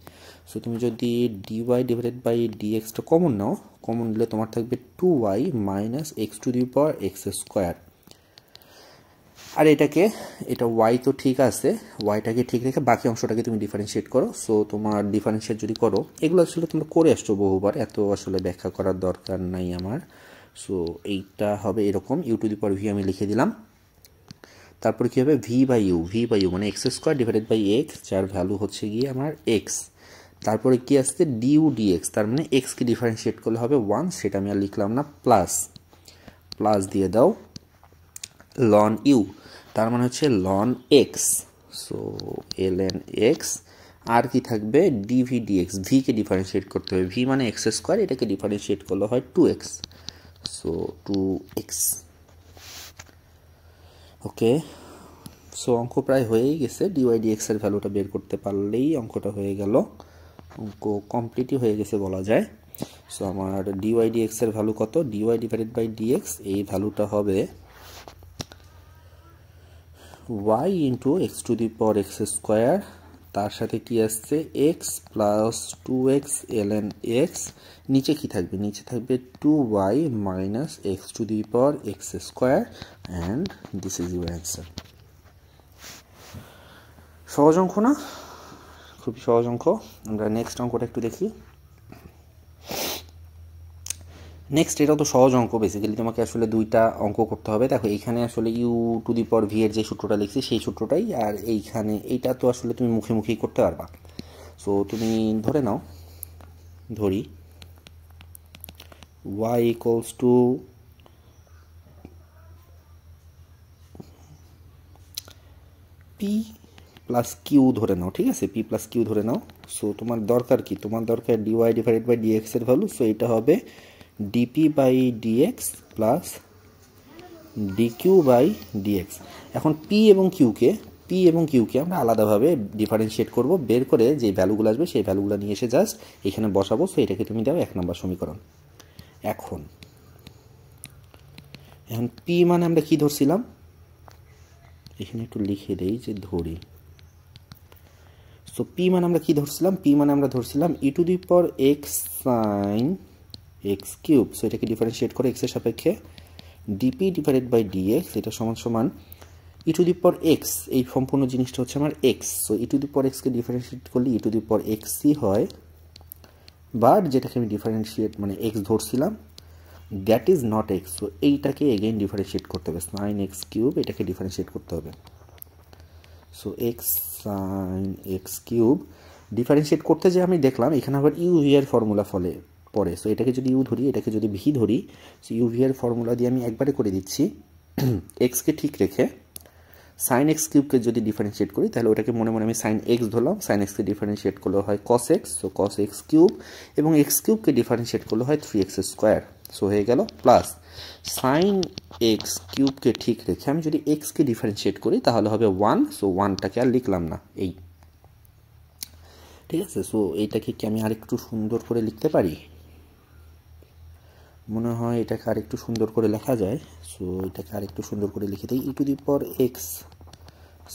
সো তুমি যদি ডিওয়াই ডিভাইডেড বাই ডিএক্সটা কমন নাও, কমন নিলে তোমার থাকবে 2y minus x to the power x square. আর এটা ওয়াই তো ঠিক আছে, ওয়াইটাকে ঠিক রেখে বাকি অংশটাকে তুমি ডিফারেন্সিয়েট করো। সো তোমার ডিফারেন্সিয়েট যদি করো, এগুলো আসলে তোমরা করে আসছো বহুবার, এত আসলে ব্যাখ্যা করার দরকার নাই আমার। সো এইটা হবে এরকম, u to the power v আমি লিখে দিলাম। তারপরে কী হবে ভি বাই ইউ মানে x square divided by x, যার ভ্যালু হচ্ছে গিয়ে আমার এক্স। তারপরে কি আসছে ডিউ ডিএক্স, তার মানে এক্সকে ডিফারেন্সিয়েট করলে হবে 1, সেটা আমি আর লিখলাম না, প্লাস দিয়ে দাও লন ইউ, তার মানে হচ্ছে ln x. So ln x, আর কি থাকবে ডিভি ডিএক্স, ভিকে ডিফারেন্সিয়েট করতে হবে, ভি মানে এক্স স্কোয়ার, এটাকে ডিফারেন্সিয়েট করলে হয় 2x। So 2x। ওকে, সো অঙ্ক প্রায় হয়েই গেছে, ডিওয়াই ডিএক্স এর ভ্যালুটা বের করতে পারলেই অঙ্কটা হয়ে গেল, অঙ্ক কমপ্লিটই হয়ে গেছে বলা যায়। সো আমার ডিওয়াই ডিএক্স এর ভ্যালু কত, ডিওয়াই ডিভাইডেড বাই ডিএক্স, এই ভ্যালুটা হবে y into x to the power x square, তার সাথে কি আসছে x plus 2x ln x, নিচে কি থাকবে, নিচে থাকবে 2y minus x to the power x square, and this is your answer. সহজ অঙ্ক না, খুবই সহজ অঙ্ক। আমরা নেক্সট অঙ্কটা একটু দেখি। নেক্সট, এটাও তো সহজ অঙ্ক, বেসিক্যালি তোমাকে আসলে দুইটা অঙ্ক করতে হবে। দেখো এইখানে আসলে u to the power v এর যে সূত্রটা লিখছি সেই সূত্রটাই, আর এইখানে এইটা তো আসলে তুমি মুখে মুখেই করতে পারবা। সো তুমি ধরে নাও, ধরি y equals to p plus q ধরে নাও, ঠিক আছে, পি প্লাস কিউ ধরে নাও। সো তোমার দরকার কি, তোমার দরকার ডিওয়াই ডিভাইডেড বাই ডিএক্স এর ভ্যালু। সো এটা হবে dp by dx plus dq by dx. এখন পি এবং কিউকে আমরা আলাদাভাবে ডিফারেন্সিয়েট করব, বের করে যে ভ্যালুগুলো আসবে সেই ভ্যালুগুলো নিয়ে এসে জাস্ট এখানে বসাবো। সো এটাকে তুমি দাও 1 নম্বর সমীকরণ। এখন পি মানে আমরা কি ধরছিলাম, এখানে একটু লিখে দেই যে ধরি। সো পি মানে আমরা কি ধরছিলাম, পি মানে আমরা ধরছিলাম e to the power x sine x cube. So এটাকে ডিফারেন্সিয়েট করে এক্সের সাপেক্ষে ডিপি ডিভাইডেড বাই ডিএক্স, এটা সমান সমান ই টু দি পাওয়ার এক্স, এই সম্পূর্ণ জিনিসটা হচ্ছে আমার x. So e to the power এক্সকে ডিফারেন্সিয়েট করলে ই টু দি পাওয়ার এক্সই হয়, বাট যেটাকে আমি ডিফারেন্সিয়েট মানে এক্স ধরছিলাম that is not x. So এইটাকে এগেইন ডিফারেন্সিয়েট করতে হবে, সাইন এক্স কিউব, এটাকে ডিফারেন্সিয়েট করতে হবে। So x sine x cube differentiate করতে যে আমি দেখলাম এখানে আবার ইউ ভি এর ফর্মুলা পড়ে। সো এটাকে যদি ইউ ধরি, এটাকে যদি ভি ধরি, সো ইউ ভি এর ফর্মুলা দিয়ে আমি একবারে করে দিচ্ছি। এক্সকে ঠিক রেখে সাইন এক্স কিউবকে যদি ডিফারেন্সিয়েট করি তাহলে ওটাকে মনে মনে আমি সাইন এক্স ধরলাম, সাইন এক্সকে ডিফারেন্সিয়েট করলে হয় cos x, so cos x cube, এবং এক্স কিউবকে ডিফারেন্সিয়েট করলে হয় 3x স্কোয়ার। সো হয়ে গেল প্লাস সাইন এক্স কিউবকে ঠিক রেখে আমি যদি এক্সকে ডিফারেন্সিয়েট করি তাহলে হবে 1। সো 1টাকে আর লিখলাম না, এই ঠিক আছে। সো এইটাকে কি আমি আরেকটু সুন্দর করে লিখতে পারি, মনে হয় এটাকে আরেকটু সুন্দর করে লেখা যায়। সো এটাকে আরেকটু সুন্দর করে লিখে দিই, e to the power x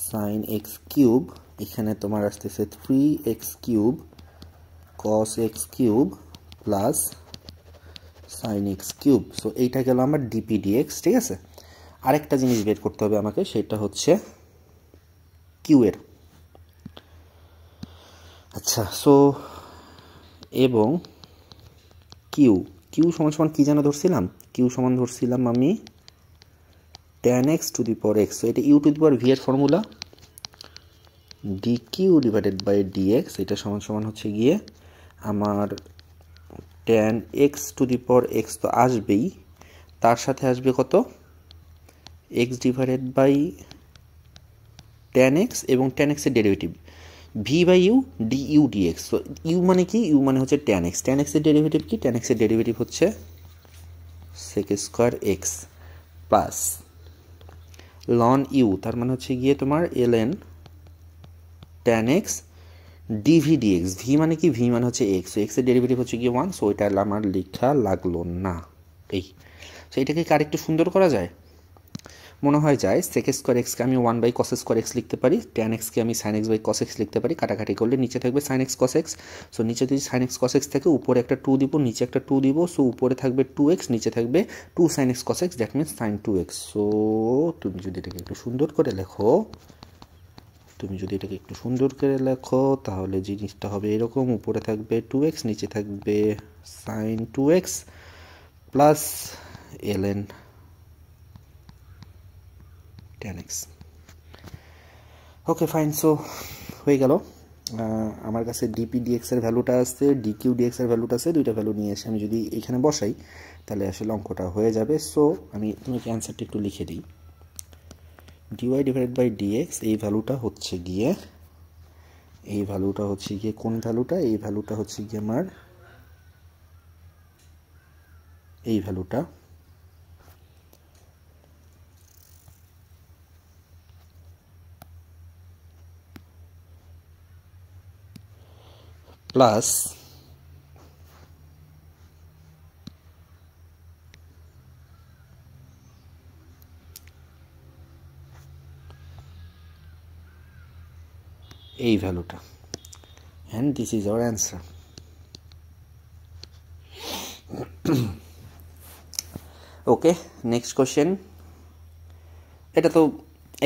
sine x cube, এখানে তোমার আসতেছে 3x cube cos x cube plus sine x cube. So এইটা গেল আমার ডিপি ডিএক্স, ঠিক আছে। আরেকটা জিনিস বের করতে হবে আমাকে, সেটা হচ্ছে কিউ এর। আচ্ছা, সো এবং কিউ সমান সমান কি যেন ধরছিলাম, কিউ সমান ধরছিলাম আমি tan x to the power x. So এটা u to the power v এর formula, dq divided by dx, এটা সমান সমান হচ্ছে গিয়ে আমার tan x to the power x তো আসবেই, তার সাথে আসবে কত x divided by tan x এবং tan x এর derivative v by u d u dx. তো ইউ মানে কি? ইউ মানে হচ্ছে tan x। tan x এর ডেরিভেটিভ কি? tan x এর ডেরিভেটিভ হচ্ছে sec square x plus ln u, তার মানে হচ্ছে গিয়ে তোমার ln tan x dv dx. V মানে কি? ভি মানে হচ্ছে এক্স। সো এক্সের ডেরিভেটিভ হচ্ছে গিয়ে 1, সো এটা আমার লেখা লাগলো না। এই সো এটাকে আর একটু সুন্দর করা যায়? মনে হয় যায় sec স্কোয়ার এক্সকে আমি 1 বাই cos স্কোয়ার এক্স লিখতে পারি, tan এক্সকে আমি sin x by cos x লিখতে পারি। কাটাকাটি করলে নিচে থাকবে sin x cos x। So নিচে যদি sin x cos x থাকে, উপরে একটা 2 দিব, নিচে একটা 2 দিব। সো উপরে থাকবে 2x, নিচে থাকবে 2 sin x cos x, that means sin 2x। So তুমি যদি এটাকে একটু সুন্দর করে লেখো, তাহলে জিনিসটা হবে এরকম: উপরে থাকবে 2x, নিচে থাকবে sin 2x plus ln tan x। Okay fine, so হয়ে গেল। আমার কাছে ডিপি ডিএক্স এর ভ্যালুটা আছে, ডিকিউ ডিএক্স এর ভ্যালুটা আছে। দুইটা ভ্যালু নিয়ে এসে আমি যদি এখানে বসাই তাহলে আসলে অঙ্কটা হয়ে যাবে। সো আমি তোমাকে অ্যান্সারটা একটু লিখে দিই। ডিওয়াই ডিভাইডেড বাই ডিএক্স, এই ভ্যালুটা হচ্ছে গিয়ে কোন ভ্যালুটা? এই ভ্যালুটা হচ্ছে গিয়ে আমার এই ভ্যালুটা প্লাস এই ভ্যালুটা, and this is our answer. Okay, next question. এটা তো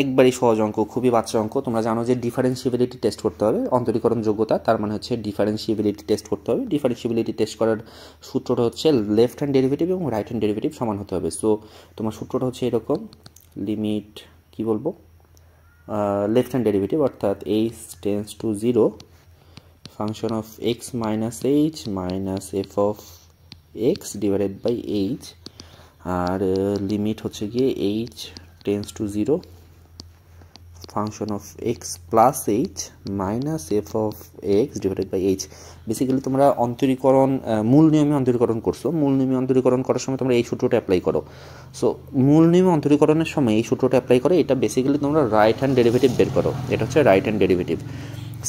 একবারই সহজ অঙ্ক, খুবই বাচ্চা অঙ্ক। তোমরা জানো যে ডিফারেন্সিবিলিটি টেস্ট করতে হবে, অন্তরীকরণ যোগ্যতা, তার মানে হচ্ছে ডিফারেন্সিবিলিটি টেস্ট করতে হবে। ডিফারেন্সিবিলিটি টেস্ট করার সূত্রটা হচ্ছে লেফট হ্যান্ড ডেরিভেটিভ এবং রাইট হ্যান্ড ডেরিভেটিভ সমান হতে হবে। সো তোমার সূত্রটা হচ্ছে এরকম: লিমিট কি বলবো, লেফট হ্যান্ড ডেরিভেটিভ অর্থাৎ h tends to 0 function of x minus h minus f of x divided by h, আর লিমিট হচ্ছে গিয়ে h tends to 0 function of x plus h minus f of x divided by h। Basically তোমরা অন্তরীকরণ মূল নিয়মে অন্তরীকরণ করছো। মূল নিয়মে অন্তরীকরণ করার সময় তোমরা এই সূত্রটা অ্যাপ্লাই করো। সো মূল নিয়মে অন্তরীকরণের সময় এই সূত্রটা অ্যাপ্লাই করে, এটা বেসিক্যালি তোমরা রাইট হ্যান্ড ডেরিভেটিভ বের করো। এটা হচ্ছে রাইট হ্যান্ড ডেরিভেটিভ।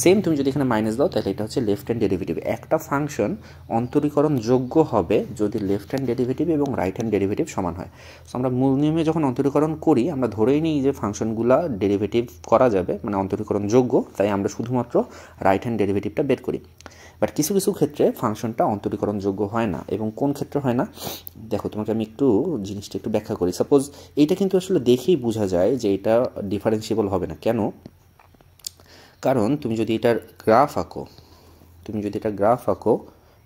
সেম তুমি যদি এখানে মাইনাস দাও তাহলে এটা হচ্ছে লেফট হ্যান্ড ডেরিভেটিভ। একটা ফাংশন অন্তরীকরণ যোগ্য হবে যদি লেফট হ্যান্ড ডেরিভেটিভ এবং রাইট হ্যান্ড ডেরিভেটিভ সমান হয়। সো আমরা মূল নিয়মে যখন অন্তরীকরণ করি আমরা ধরেই নিই যে ফাংশনগুলো ডেরিভেটিভ করা যাবে, মানে অন্তরীকরণ যোগ্য, তাই আমরা শুধুমাত্র রাইট হ্যান্ড ডেরিভেটিভটা বের করি। বাট কিছু কিছু ক্ষেত্রে ফাংশনটা অন্তরীকরণ যোগ্য হয় না। এবং কোন ক্ষেত্রে হয় না দেখো, তোমাকে আমি একটু জিনিসটা একটু ব্যাখ্যা করি। সাপোজ এইটা কিন্তু আসলে দেখেই বোঝা যায় যে এটা ডিফারেন্সিয়েবল হবে না। কেন? কারণ তুমি যদি এটার গ্রাফ আঁকো,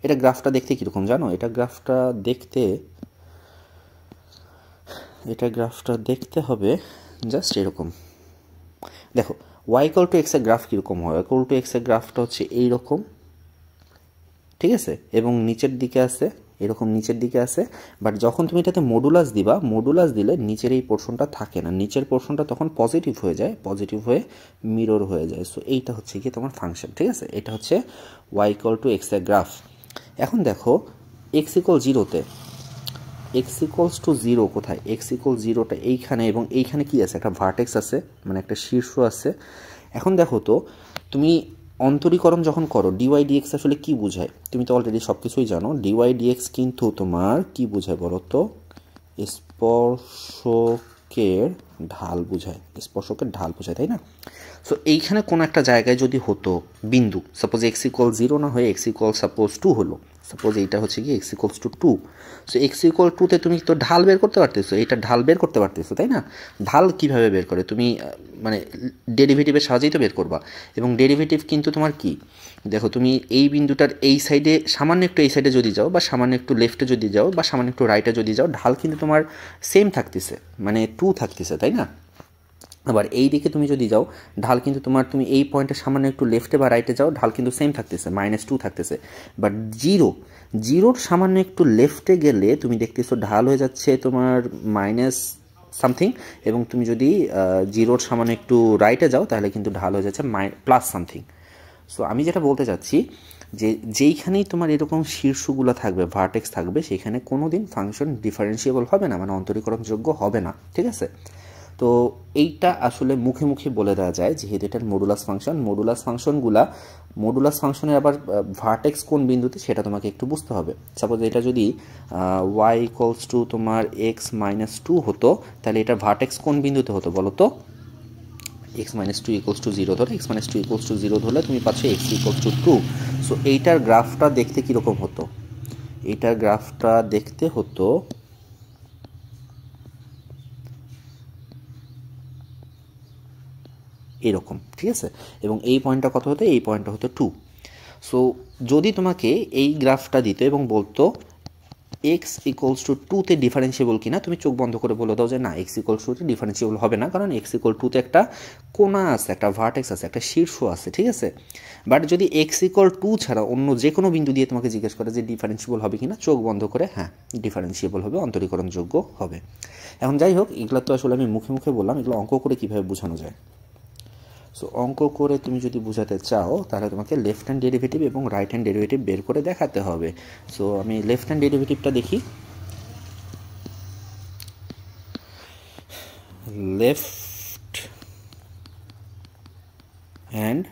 এটা গ্রাফটা দেখতে কীরকম জানো? এটা গ্রাফটা দেখতে হবে জাস্ট এরকম। দেখো y ইকুয়াল টু এক্স এর গ্রাফ কীরকম হয়? y ইকুয়াল টু এক্স এর গ্রাফটা হচ্ছে এইরকম, ঠিক আছে, এবং নিচের দিকে আছে এরকম, নিচের দিকে আছে। বাট যখন তুমি এটাতে মডুলাস দিবা, মডুলাস দিলে নিচের এই পোর্শনটা থাকে না, নিচের পোর্শনটা তখন পজিটিভ হয়ে যায়, পজিটিভ হয়ে মিরর হয়ে যায়। সো এইটা হচ্ছে কি তোমার ফাংশন, ঠিক আছে? এটা হচ্ছে y ইকুয়াল টু এক্স এর গ্রাফ। এখন দেখো x ইকুয়াল 0-তে, x ইকুয়ালস টু 0 কোথায়? x ইকুয়াল 0টা এইখানে, এবং এইখানে কি আছে? একটা ভার্টেক্স আছে, মানে একটা শীর্ষ আছে। এখন দেখো তো, তুমি অন্তরীকরণ যখন করো ডিওয়াই ডিএক্স আসলে কি বোঝায়? তুমি তো অলরেডি সব কিছুই জানো। ডিওয়াই ডিএক্স কিন্তু তোমার কি বোঝায় বলো তো? স্পর্শকের ঢাল বোঝায়, তাই না? সো এইখানে কোনো একটা জায়গায় যদি হতো বিন্দু, সাপোজ এক্স ইকুয়াল 0 না হয়ে এক্স ইকুয়াল সাপোজ 2 হলো, সাপোজ এইটা হচ্ছে কি x equals to 2। So x equal 2-তে তুমি তো ঢাল বের করতে পারতেছো, এইটা ঢাল বের করতে পারতেছো, তাই না? ঢাল কিভাবে বের করে? তুমি মানে ডেরিভেটিভের সাহায্যেই তো বের করবা। এবং ডেরিভেটিভ কিন্তু তোমার কি, দেখো তুমি এই বিন্দুটার এই সাইডে সামান্য একটু এই সাইডে যদি যাও, বা সামান্য একটু লেফটে যদি যাও, বা সামান্য একটু রাইটে যদি যাও, ঢাল কিন্তু তোমার সেম থাকতেছে, মানে 2 থাকতেছে, তাই না? আবার এই দিকে তুমি যদি যাও, ঢাল কিন্তু তোমার, তুমি এই পয়েন্টে সামান্য একটু লেফটে বা রাইটে যাও, ঢাল কিন্তু সেম থাকতেছে, -2 থাকতেছে। বাট জিরোর সামান্য একটু লেফটে গেলে তুমি দেখতেছো ঢাল হয়ে যাচ্ছে তোমার সামথিং, এবং তুমি যদি জিরোর সামান্য একটু রাইটে যাও তাহলে কিন্তু ঢাল হয়ে যাচ্ছে প্লাস সামথিং। সো আমি যেটা বলতে চাচ্ছি যে যেইখানেই তোমার এরকম শীর্ষগুলো থাকবে, ভার্টেক্স থাকবে, সেখানে কোনো দিন ফাংশন ডিফারেন্সিয়েবল হবে না, মানে অন্তরীকরণযোগ্য হবে না, ঠিক আছে। তো এইটা আসলে মুখে মুখে বলে দেওয়া যায় যেহেতু এটার মডুলাস ফাংশন। মডুলাস ফাংশনের আবার ভার্টেক্স কোন বিন্দুতে সেটা তোমাকে একটু বুঝতে হবে। সাপোজ এটা যদি y ইকুয়ালস টু তোমার x মাইনাস 2 হতো, তাহলে এটা ভার্টেক্স কোন বিন্দুতে হতো বলো তো? x মাইনাস 2 ইকুয়ালস টু 0 ধরে, x মাইনাস 2 ইকুয়ালস টু 0 ধরলে তুমি পাচ্ছ x ইকুয়ালস টু 2। সো এইটার গ্রাফটা দেখতে কীরকম হতো? এইটার গ্রাফটা দেখতে হতো এরকম, ঠিক আছে। এবং এই পয়েন্টটা কত হতো? এই পয়েন্টটা হতো 2। সো যদি তোমাকে এই গ্রাফটা দিত এবং বলতো এক্স ইকুয়ালস টু 2-তে ডিফারেন্সিয়েবল কিনা, তুমি চোখ বন্ধ করে বলে দাও যে না, এক্স ইকুয়ালস টুতে ডিফারেন্সিয়েবল হবে না, কারণ এক্স ইকুয়াল 2-তে একটা কোণা আছে, একটা ভার্টেক্স আছে, একটা শীর্ষ আছে, ঠিক আছে। বাট যদি এক্স ইকুয়াল 2 ছাড়া অন্য যে কোনো বিন্দু দিয়ে তোমাকে জিজ্ঞেস করে যে ডিফারেন্সিয়েবল হবে কিনা, চোখ বন্ধ করে হ্যাঁ ডিফারেন্সিয়েবল হবে, অন্তরীকরণযোগ্য হবে। এখন যাই হোক, এগুলো তো আসলে আমি মুখে মুখে বললাম, এগুলো অঙ্ক করে কীভাবে বোঝানো যায়। সো অঙ্ক করে তুমি যদি বোঝাতে চাও তাহলে তোমাকে লেফট হ্যান্ড ডেরিভেটিভ এবং রাইট হ্যান্ড ডেরিভেটিভ বের করে দেখাতে হবে। সো আমি লেফট হ্যান্ড ডেরিভেটিভটা দেখি। লেফট হ্যান্ড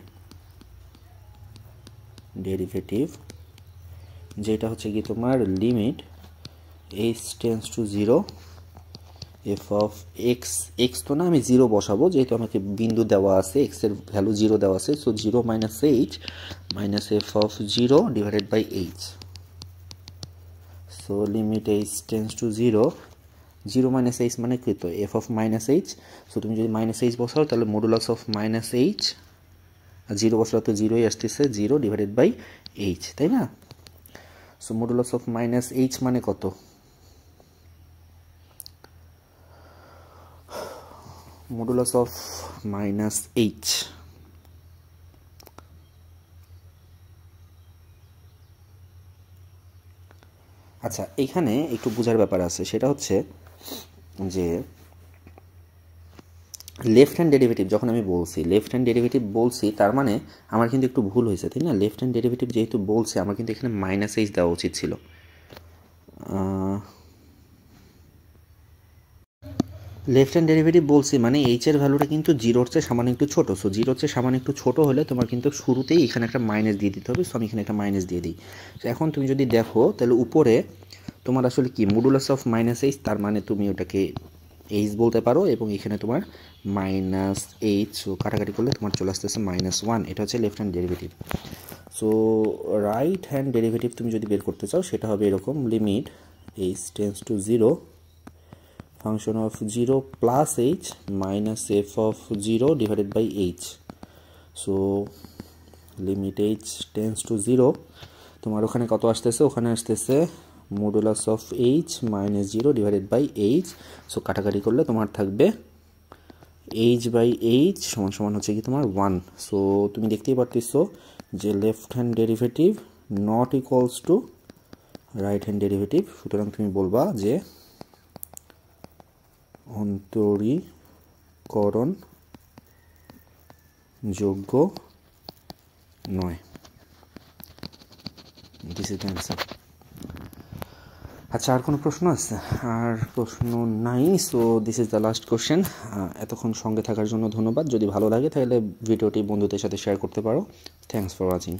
ডেরিভেটিভ যেটা হচ্ছে কি তোমার limit h tends to 0 F of x, x তো না আমি 0 বসাবো যেহেতু আমাকে বিন্দু দেওয়া আছে, এক্সের ভ্যালু 0 দেওয়া আছে। So 0 minus h minus f of 0 divided by h. So limit h tends to 0, 0 minus h মানে কি? তো f of minus h. So তুমি যদি মাইনাস এইচ বসাও তাহলে মডুলাস অফ মাইনাস এইচ, আর 0 বসালে তো 0ই আসতেছে, 0 ডিভাইডেড বাই এইচ, তাই না? So modulus of minus h মানে কত? মডুলাস অফ মাইনাস এইচ আচ্ছা, এখানে একটু বোঝার ব্যাপার আছে, সেটা হচ্ছে যে লেফট হ্যান্ড ডেরিভেটিভ যখন আমি বলছি, লেফট হ্যান্ড ডেরিভেটিভ বলছি, তার মানে আমার কিন্তু একটু ভুল হয়েছে, তাই না? লেফট হ্যান্ড ডেরিভেটিভ যেহেতু বলছে, আমার কিন্তু এখানে মাইনাস এইচ দেওয়া উচিত ছিল। লেফট হ্যান্ড ডেরিভেটিভ বলছি মানে এইচের ভ্যালুটা কিন্তু 0-র চেয়ে সামান্য একটু ছোটো। সো 0-র চেয়ে সামান্য একটু ছোটো হলে তোমার কিন্তু শুরুতেই এখানে একটা মাইনাস দিয়ে দিতে হবে। সো আমি এখানে একটা মাইনাস দিয়ে দিই। তো এখন তুমি যদি দেখো তাহলে উপরে তোমার আসলে কি মডুলাস অফ মাইনাস এইচ, তার মানে তুমি ওটাকে এইচ বলতে পারো, এবং এখানে তোমার মাইনাস এইচ, সো কাটাকাটি করলে তোমার চলে আসতেছে -1। এটা হচ্ছে left hand derivative. So right hand derivative তুমি যদি বের করতে চাও সেটা হবে এরকম, limit h tends to 0 function of 0 plus h minus f of 0 divided by h. So limit h tends to 0, তোমার ওখানে কত আসতেছে? ওখানে আসতেছে modulus of h minus 0 divided by h. So কাটাকাটি করলে তোমার থাকবে এইচ বাই এইচ সমান সমান হচ্ছে কি তোমার 1। সো তুমি দেখতেই পারতেছো যে left hand derivative not equals to right hand derivative. সুতরাং তুমি বলবা যে অন্তরীকরণ যোগ্য নয়। This is the answer. আচ্ছা, আর কোনো প্রশ্ন আছে? আর প্রশ্ন নাই। So this is the last question. এতক্ষণ সঙ্গে থাকার জন্য ধন্যবাদ। যদি ভালো লাগে তাহলে ভিডিওটি বন্ধুদের সাথে শেয়ার করতে পারো। Thanks for watching.